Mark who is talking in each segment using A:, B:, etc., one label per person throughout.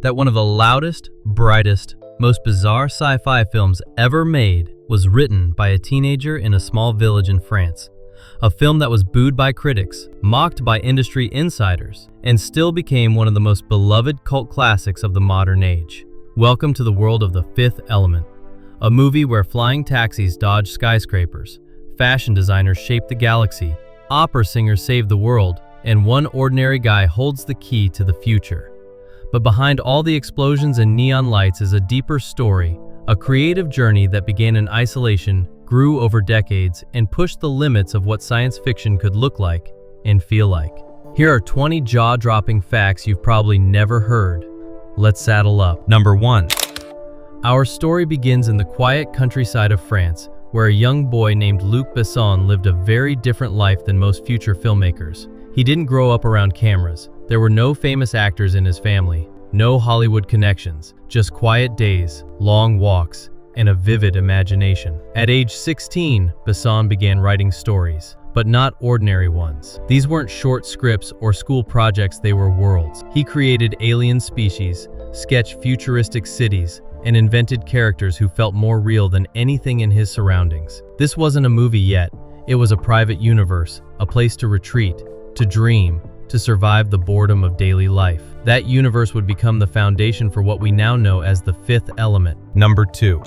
A: that one of the loudest, brightest, most bizarre sci-fi films ever made was written by a teenager in a small village in France. A film that was booed by critics, mocked by industry insiders, and still became one of the most beloved cult classics of the modern age. Welcome to the world of The Fifth Element, a movie where flying taxis dodge skyscrapers, fashion designers shape the galaxy, opera singers save the world, and one ordinary guy holds the key to the future. But behind all the explosions and neon lights is a deeper story, a creative journey that began in isolation, grew over decades, and pushed the limits of what science fiction could look like and feel like. Here are 20 jaw-dropping facts you've probably never heard. Let's saddle up. Number 1. Our story begins in the quiet countryside of France, where a young boy named Luc Besson lived a very different life than most future filmmakers. He didn't grow up around cameras. There were no famous actors in his family, no Hollywood connections, just quiet days, long walks, and a vivid imagination. At age 16, Besson began writing stories, but not ordinary ones. These weren't short scripts or school projects, they were worlds. He created alien species, sketched futuristic cities, and invented characters who felt more real than anything in his surroundings. This wasn't a movie yet. It was a private universe, a place to retreat, to dream, to survive the boredom of daily life. That universe would become the foundation for what we now know as the Fifth Element. Number 2.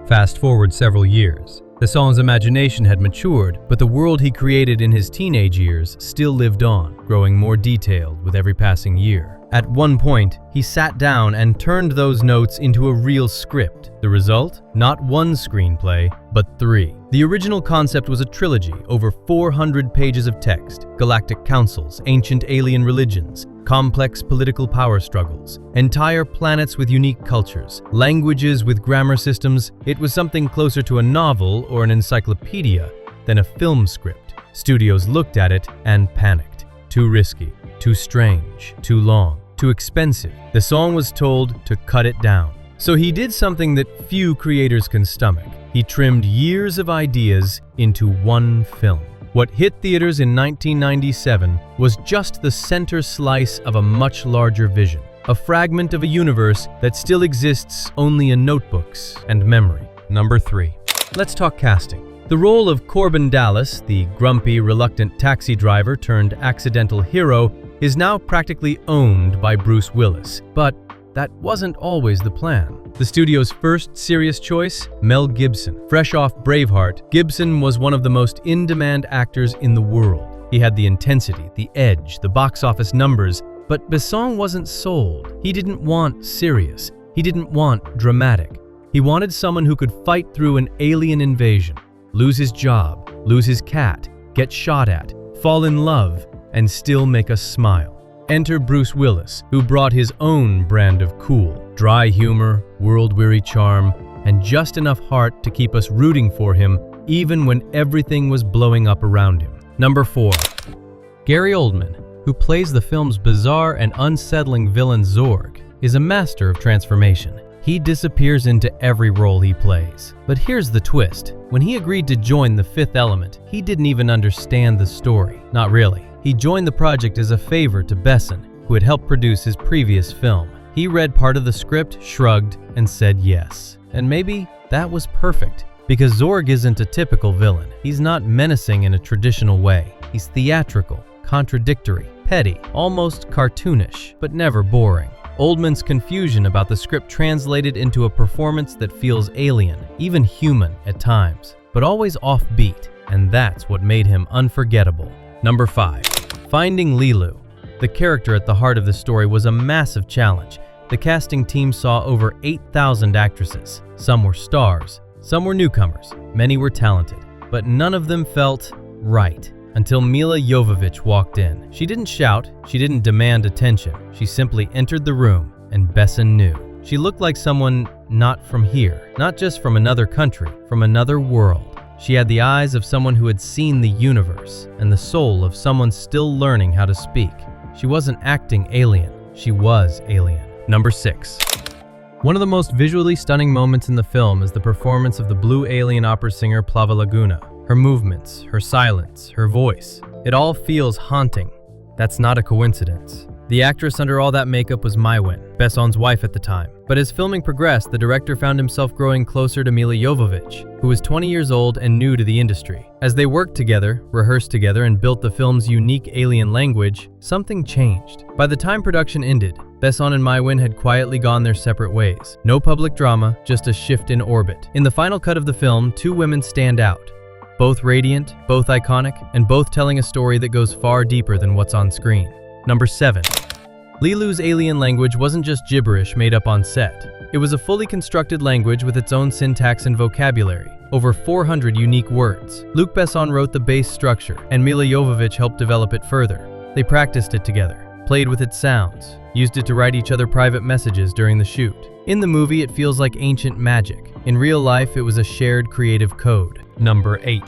A: Fast forward several years. Besson's imagination had matured, but the world he created in his teenage years still lived on, growing more detailed with every passing year. At one point, he sat down and turned those notes into a real script. The result? Not one screenplay, but 3. The original concept was a trilogy, over 400 pages of text, galactic councils, ancient alien religions, complex political power struggles, entire planets with unique cultures, languages with grammar systems. It was something closer to a novel or an encyclopedia than a film script. Studios looked at it and panicked. Too risky, too strange, too long, too expensive. The song was told to cut it down. So he did something that few creators can stomach. He trimmed years of ideas into one film. What hit theaters in 1997 was just the center slice of a much larger vision, a fragment of a universe that still exists only in notebooks and memory. Number 3. Let's talk casting. The role of Corbin Dallas, the grumpy, reluctant taxi driver turned accidental hero, is now practically owned by Bruce Willis. But that wasn't always the plan. The studio's first serious choice? Mel Gibson. Fresh off Braveheart, Gibson was one of the most in-demand actors in the world. He had the intensity, the edge, the box office numbers, but Besson wasn't sold. He didn't want serious. He didn't want dramatic. He wanted someone who could fight through an alien invasion, lose his job, lose his cat, get shot at, fall in love, and still make us smile. Enter Bruce Willis, who brought his own brand of cool, dry humor, world-weary charm, and just enough heart to keep us rooting for him even when everything was blowing up around him. Number 4. Gary Oldman, who plays the film's bizarre and unsettling villain Zorg, is a master of transformation. He disappears into every role he plays. But here's the twist. When he agreed to join the Fifth Element, he didn't even understand the story. Not really. He joined the project as a favor to Besson, who had helped produce his previous film. He read part of the script, shrugged, and said yes. And maybe that was perfect, because Zorg isn't a typical villain. He's not menacing in a traditional way. He's theatrical, contradictory, petty, almost cartoonish, but never boring. Oldman's confusion about the script translated into a performance that feels alien, even human at times, but always offbeat, and that's what made him unforgettable. Number 5. Finding Leelu. The character at the heart of the story was a massive challenge. The casting team saw over 8,000 actresses. Some were stars, some were newcomers, many were talented, but none of them felt right. Until Mila Jovovich walked in. She didn't shout, she didn't demand attention. She simply entered the room, and Besson knew. She looked like someone not from here, not just from another country, from another world. She had the eyes of someone who had seen the universe, and the soul of someone still learning how to speak. She wasn't acting alien, she was alien. Number 6. One of the most visually stunning moments in the film is the performance of the blue alien opera singer Plava Laguna. Her movements, her silence, her voice. It all feels haunting. That's not a coincidence. The actress under all that makeup was Maiwen, Besson's wife at the time. But as filming progressed, the director found himself growing closer to Milla Jovovich, who was 20 years old and new to the industry. As they worked together, rehearsed together, and built the film's unique alien language, something changed. By the time production ended, Besson and Maiwen had quietly gone their separate ways. No public drama, just a shift in orbit. In the final cut of the film, two women stand out. Both radiant, both iconic, and both telling a story that goes far deeper than what's on screen. Number 7. Leelu's alien language wasn't just gibberish made up on set. It was a fully constructed language with its own syntax and vocabulary. Over 400 unique words. Luc Besson wrote the base structure, and Milla Jovovich helped develop it further. They practiced it together, played with its sounds, used it to write each other private messages during the shoot. In the movie, it feels like ancient magic. In real life, it was a shared creative code. Number 8.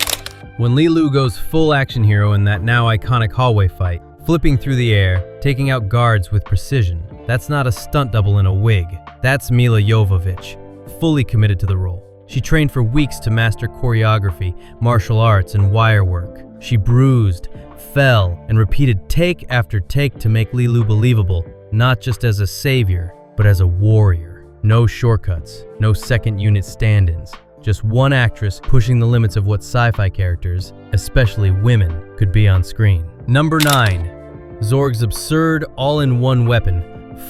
A: When Leelu goes full action hero in that now iconic hallway fight, flipping through the air, taking out guards with precision, that's not a stunt double in a wig. That's Milla Jovovich, fully committed to the role. She trained for weeks to master choreography, martial arts, and wire work. She bruised, fell, and repeated take after take to make Leelu believable, not just as a savior, but as a warrior. No shortcuts, no second unit stand-ins. Just one actress pushing the limits of what sci-fi characters, especially women, could be on screen. Number 9. Zorg's absurd all-in-one weapon.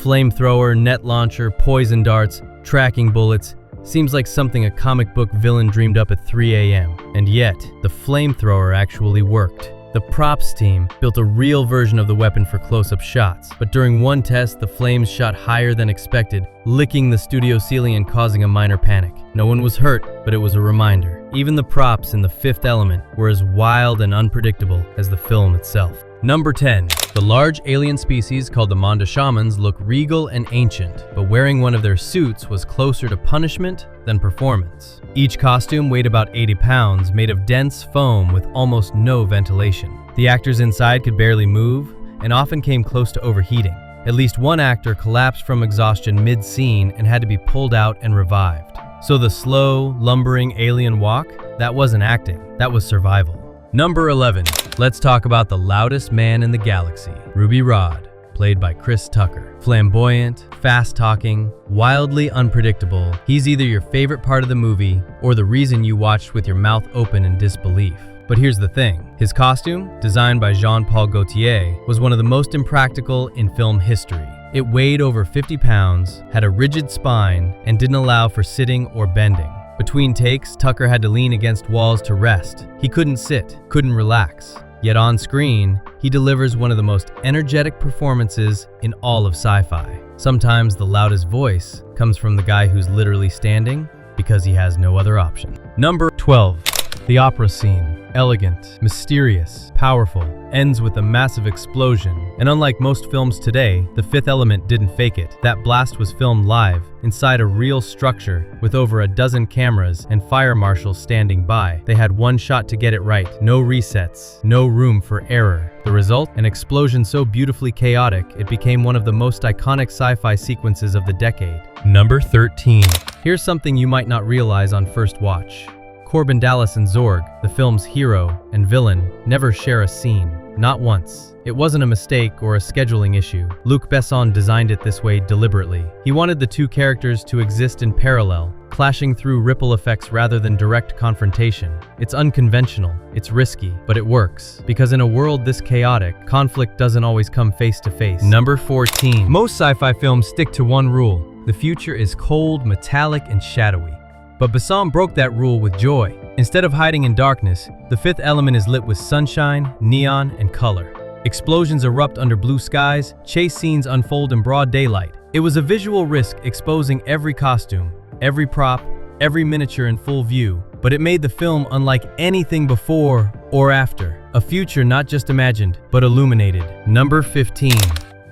A: Flamethrower, net launcher, poison darts, tracking bullets. Seems like something a comic book villain dreamed up at 3 a.m. And yet, the flamethrower actually worked. The props team built a real version of the weapon for close-up shots, but during one test, the flames shot higher than expected, licking the studio ceiling and causing a minor panic. No one was hurt, but it was a reminder. Even the props in The Fifth Element were as wild and unpredictable as the film itself. Number 10. The large alien species called the Manda shamans look regal and ancient, but wearing one of their suits was closer to punishment than performance. Each costume weighed about 80 pounds, made of dense foam with almost no ventilation. The actors inside could barely move and often came close to overheating. At least one actor collapsed from exhaustion mid-scene and had to be pulled out and revived. So the slow, lumbering alien walk, that wasn't acting, that was survival. Number 11. Let's talk about the loudest man in the galaxy, Ruby Rhod, played by Chris Tucker. Flamboyant, fast-talking, wildly unpredictable, he's either your favorite part of the movie or the reason you watched with your mouth open in disbelief. But here's the thing, his costume, designed by Jean-Paul Gaultier, was one of the most impractical in film history. It weighed over 50 pounds, had a rigid spine, and didn't allow for sitting or bending. Between takes, Tucker had to lean against walls to rest. He couldn't sit, couldn't relax. Yet on screen, he delivers one of the most energetic performances in all of sci-fi. Sometimes the loudest voice comes from the guy who's literally standing because he has no other option. Number 12. The opera scene. Elegant, mysterious, powerful, ends with a massive explosion. And unlike most films today, The Fifth Element didn't fake it. That blast was filmed live, inside a real structure, with over a dozen cameras and fire marshals standing by. They had one shot to get it right. No resets, no room for error. The result? An explosion so beautifully chaotic, it became one of the most iconic sci-fi sequences of the decade. Number 13. Here's something you might not realize on first watch. Corbin Dallas and Zorg, the film's hero and villain, never share a scene. Not once. It wasn't a mistake or a scheduling issue. Luc Besson designed it this way deliberately. He wanted the two characters to exist in parallel, clashing through ripple effects rather than direct confrontation. It's unconventional, it's risky, but it works. Because in a world this chaotic, conflict doesn't always come face to face. Number 14. Most sci-fi films stick to one rule. The future is cold, metallic, and shadowy. But Besson broke that rule with joy. Instead of hiding in darkness, The Fifth Element is lit with sunshine, neon, and color. Explosions erupt under blue skies, chase scenes unfold in broad daylight. It was a visual risk exposing every costume, every prop, every miniature in full view, but it made the film unlike anything before or after. A future not just imagined, but illuminated. Number 15.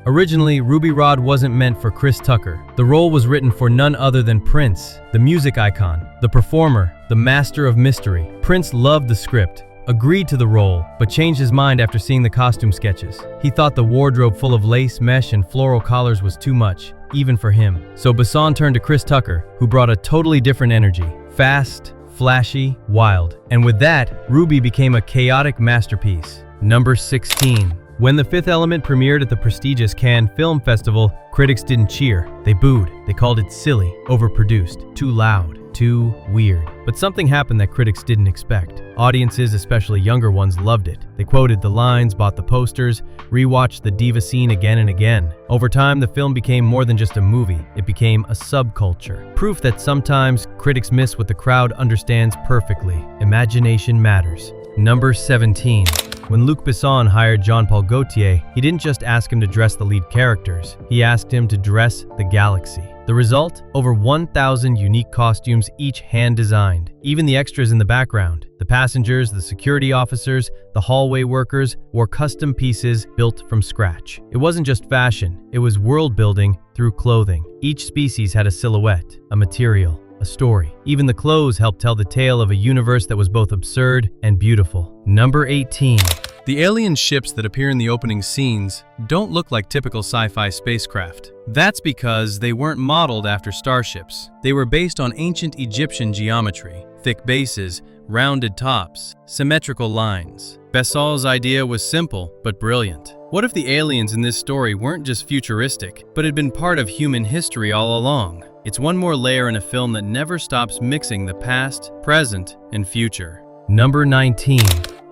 A: Originally, Ruby Rhod wasn't meant for Chris Tucker. The role was written for none other than Prince, the music icon, the performer, the master of mystery. Prince loved the script, agreed to the role, but changed his mind after seeing the costume sketches. He thought the wardrobe full of lace, mesh, and floral collars was too much, even for him. So Besson turned to Chris Tucker, who brought a totally different energy. Fast, flashy, wild. And with that, Ruby became a chaotic masterpiece. Number 16. When The Fifth Element premiered at the prestigious Cannes Film Festival, critics didn't cheer. They booed. They called it silly, overproduced, too loud, too weird. But something happened that critics didn't expect. Audiences, especially younger ones, loved it. They quoted the lines, bought the posters, rewatched the diva scene again and again. Over time, the film became more than just a movie. It became a subculture. Proof that sometimes critics miss what the crowd understands perfectly. Imagination matters. Number 17. When Luc Besson hired Jean-Paul Gaultier, he didn't just ask him to dress the lead characters, he asked him to dress the galaxy. The result? Over 1,000 unique costumes, each hand-designed. Even the extras in the background. The passengers, the security officers, the hallway workers wore custom pieces built from scratch. It wasn't just fashion, it was world-building through clothing. Each species had a silhouette, a material, a story. Even the clothes helped tell the tale of a universe that was both absurd and beautiful. Number 18. The alien ships that appear in the opening scenes don't look like typical sci-fi spacecraft. That's because they weren't modeled after starships. They were based on ancient Egyptian geometry, thick bases, rounded tops, symmetrical lines. Besson's idea was simple but brilliant. What if the aliens in this story weren't just futuristic, but had been part of human history all along? It's one more layer in a film that never stops mixing the past, present, and future. Number 19.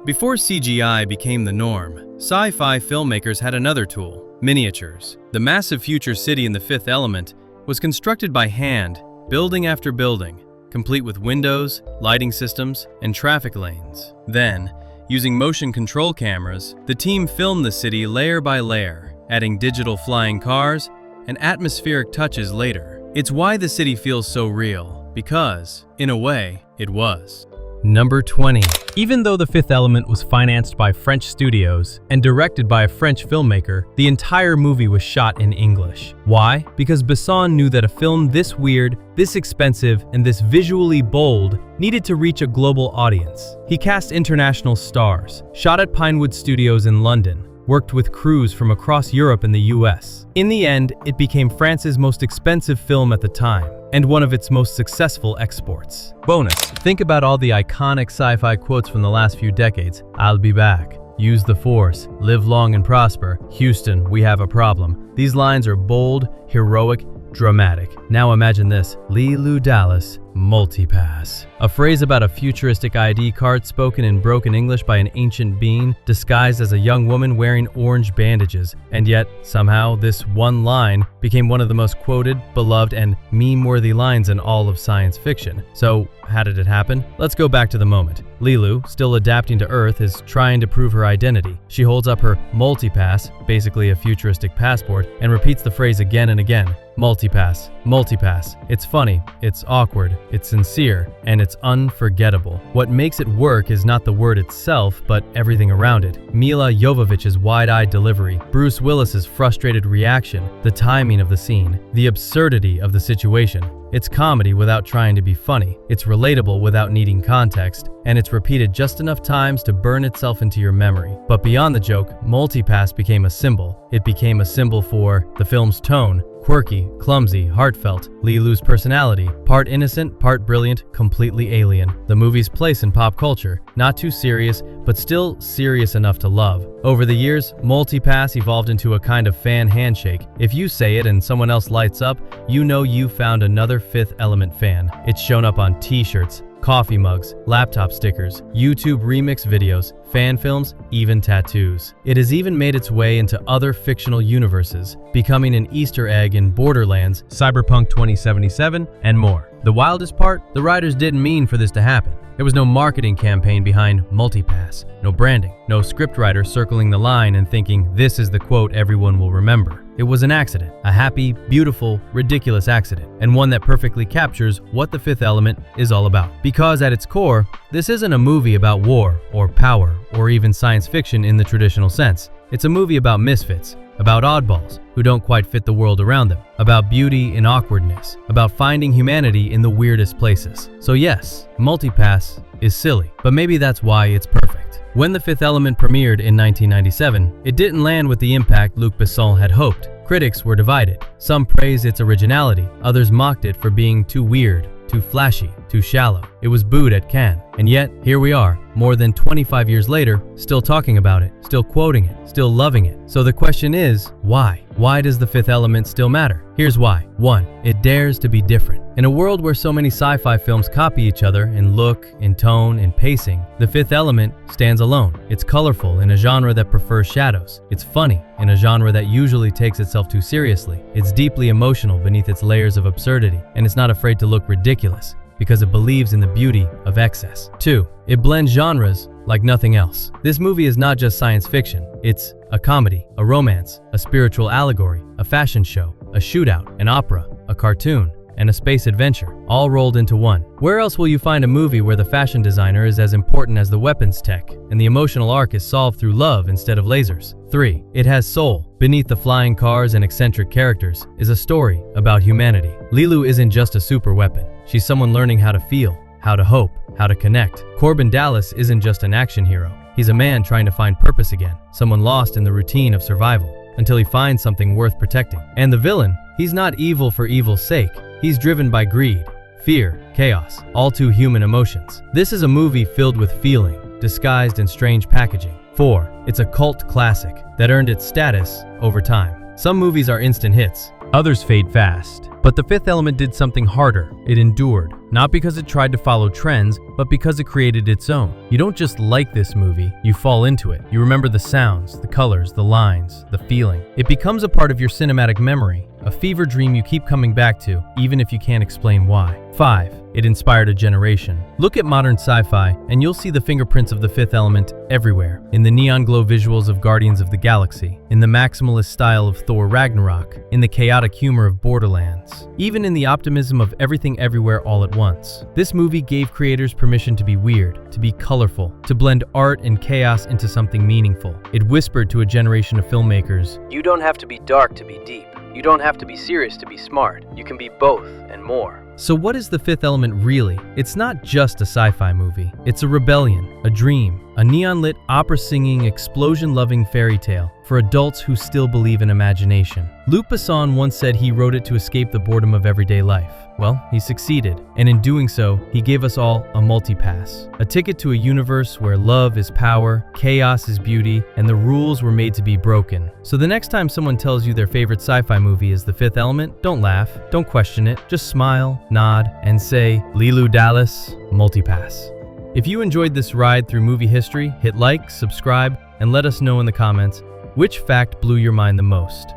A: Before CGI became the norm, sci-fi filmmakers had another tool: miniatures. The massive future city in The Fifth Element was constructed by hand, building after building, complete with windows, lighting systems, and traffic lanes. Then, using motion control cameras, the team filmed the city layer by layer, adding digital flying cars and atmospheric touches later. It's why the city feels so real, because, in a way, it was. Number 20. Even though The Fifth Element was financed by French studios and directed by a French filmmaker, the entire movie was shot in English. Why? Because Besson knew that a film this weird, this expensive, and this visually bold needed to reach a global audience. He cast international stars, shot at Pinewood Studios in London, worked with crews from across Europe and the US. In the end, it became France's most expensive film at the time, and one of its most successful exports. Bonus: think about all the iconic sci-fi quotes from the last few decades. "I'll be back," "Use the Force," "Live long and prosper," "Houston, we have a problem." These lines are bold, heroic, dramatic. Now imagine this: Leelu, Dallas, Multipass. A phrase about a futuristic ID card spoken in broken English by an ancient being disguised as a young woman wearing orange bandages. And yet, somehow, this one line became one of the most quoted, beloved, and meme-worthy lines in all of science fiction. So, how did it happen? Let's go back to the moment. Leelu, still adapting to Earth, is trying to prove her identity. She holds up her Multipass, basically a futuristic passport, and repeats the phrase again and again. Multipass, Multipass. It's funny, it's awkward, it's sincere, and it's unforgettable. What makes it work is not the word itself, but everything around it. Mila Jovovich's wide-eyed delivery, Bruce Willis's frustrated reaction, the timing of the scene, the absurdity of the situation. It's comedy without trying to be funny. It's relatable without needing context, and it's repeated just enough times to burn itself into your memory. But beyond the joke, Multipass became a symbol. It became a symbol for the film's tone: quirky, clumsy, heartfelt. Leelu's personality: part innocent, part brilliant, completely alien. The movie's place in pop culture: not too serious, but still serious enough to love. Over the years, Multipass evolved into a kind of fan handshake. If you say it and someone else lights up, you know you found another Fifth Element fan. It's shown up on t-shirts, coffee mugs, laptop stickers, YouTube remix videos, fan films, even tattoos. It has even made its way into other fictional universes, becoming an Easter egg in Borderlands, Cyberpunk 2077, and more. The wildest part? The writers didn't mean for this to happen. There was no marketing campaign behind Multipass, no branding, no scriptwriter circling the line and thinking this is the quote everyone will remember. It was an accident, a happy, beautiful, ridiculous accident, and one that perfectly captures what The Fifth Element is all about. Because at its core, this isn't a movie about war or power or even science fiction in the traditional sense. It's a movie about misfits, about oddballs who don't quite fit the world around them, about beauty in awkwardness, about finding humanity in the weirdest places. So yes, Multipass is silly, but maybe that's why it's perfect. When The Fifth Element premiered in 1997, it didn't land with the impact Luc Besson had hoped. Critics were divided. Some praised its originality, others mocked it for being too weird, too flashy, too shallow. It was booed at Cannes. And yet, here we are, more than 25 years later, still talking about it, still quoting it, still loving it. So the question is, why? Why does The Fifth Element still matter? Here's why. 1. It dares to be different. In a world where so many sci-fi films copy each other in look, in tone, in pacing, The Fifth Element stands alone. It's colorful in a genre that prefers shadows. It's funny in a genre that usually takes itself too seriously. It's deeply emotional beneath its layers of absurdity, and it's not afraid to look ridiculous because it believes in the beauty of excess. 2. It blends genres like nothing else. This movie is not just science fiction. It's a comedy, a romance, a spiritual allegory, a fashion show, a shootout, an opera, a cartoon, and a space adventure, all rolled into one. Where else will you find a movie where the fashion designer is as important as the weapons tech, and the emotional arc is solved through love instead of lasers? 3. It has soul. Beneath the flying cars and eccentric characters is a story about humanity. Leelu isn't just a super weapon. She's someone learning how to feel, how to hope, how to connect. Corbin Dallas isn't just an action hero. He's a man trying to find purpose again, someone lost in the routine of survival, until he finds something worth protecting. And the villain, he's not evil for evil's sake. He's driven by greed, fear, chaos, all too human emotions. This is a movie filled with feeling, disguised in strange packaging. 4. It's a cult classic that earned its status over time. Some movies are instant hits, others fade fast. But The Fifth Element did something harder. It endured, not because it tried to follow trends, but because it created its own. You don't just like this movie, you fall into it. You remember the sounds, the colors, the lines, the feeling. It becomes a part of your cinematic memory, a fever dream you keep coming back to, even if you can't explain why. 5. It inspired a generation. Look at modern sci-fi, and you'll see the fingerprints of The Fifth Element everywhere. In the neon glow visuals of Guardians of the Galaxy, in the maximalist style of Thor Ragnarok, in the chaotic humor of Borderlands, even in the optimism of Everything Everywhere All at Once. This movie gave creators permission to be weird, to be colorful, to blend art and chaos into something meaningful. It whispered to a generation of filmmakers, "You don't have to be dark to be deep. You don't have to be serious to be smart. You can be both and more." So what is The Fifth Element really? It's not just a sci-fi movie. It's a rebellion, a dream, a neon-lit, opera-singing, explosion-loving fairy tale for adults who still believe in imagination. Luc Besson once said he wrote it to escape the boredom of everyday life. Well, he succeeded, and in doing so, he gave us all a multipass, a ticket to a universe where love is power, chaos is beauty, and the rules were made to be broken. So the next time someone tells you their favorite sci-fi movie is The Fifth Element, don't laugh, don't question it, just smile, nod, and say, Leelu Dallas, Multipass. If you enjoyed this ride through movie history, hit like, subscribe, and let us know in the comments which fact blew your mind the most.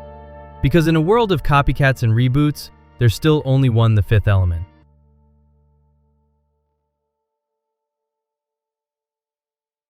A: Because in a world of copycats and reboots, there's still only one The Fifth Element.